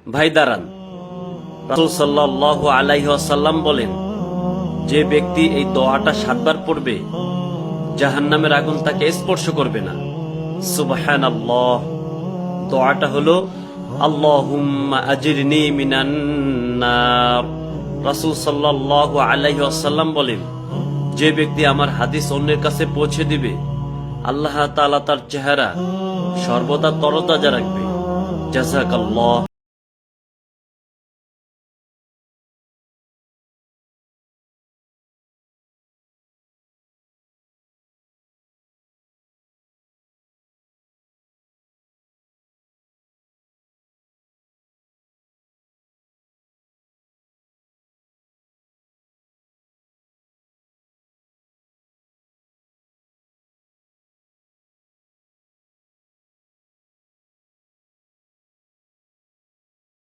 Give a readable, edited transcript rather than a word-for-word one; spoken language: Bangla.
ভাই দাঁড়ান, রাসূল সাল্লাল্লাহু আলাইহি ওয়াসাল্লাম বলেন, যে ব্যক্তি এই দোয়াটা 7 বার পড়বে জাহান্নামের আগুন তাকে স্পর্শ করবে না। সুবহানাল্লাহ। দোয়াটা হলো আল্লাহুম্মা আজিরনি মিনান নার। রাসূল সাল্লাল্লাহু আলাইহি ওয়াসাল্লাম বলেন, যে ব্যক্তি আমার হাদিস অন্যের কাছে পৌঁছে দিবে, আল্লাহ তাআলা তার চেহারা সর্বদা তরতাজা রাখবে। জাযাকাল্লাহ।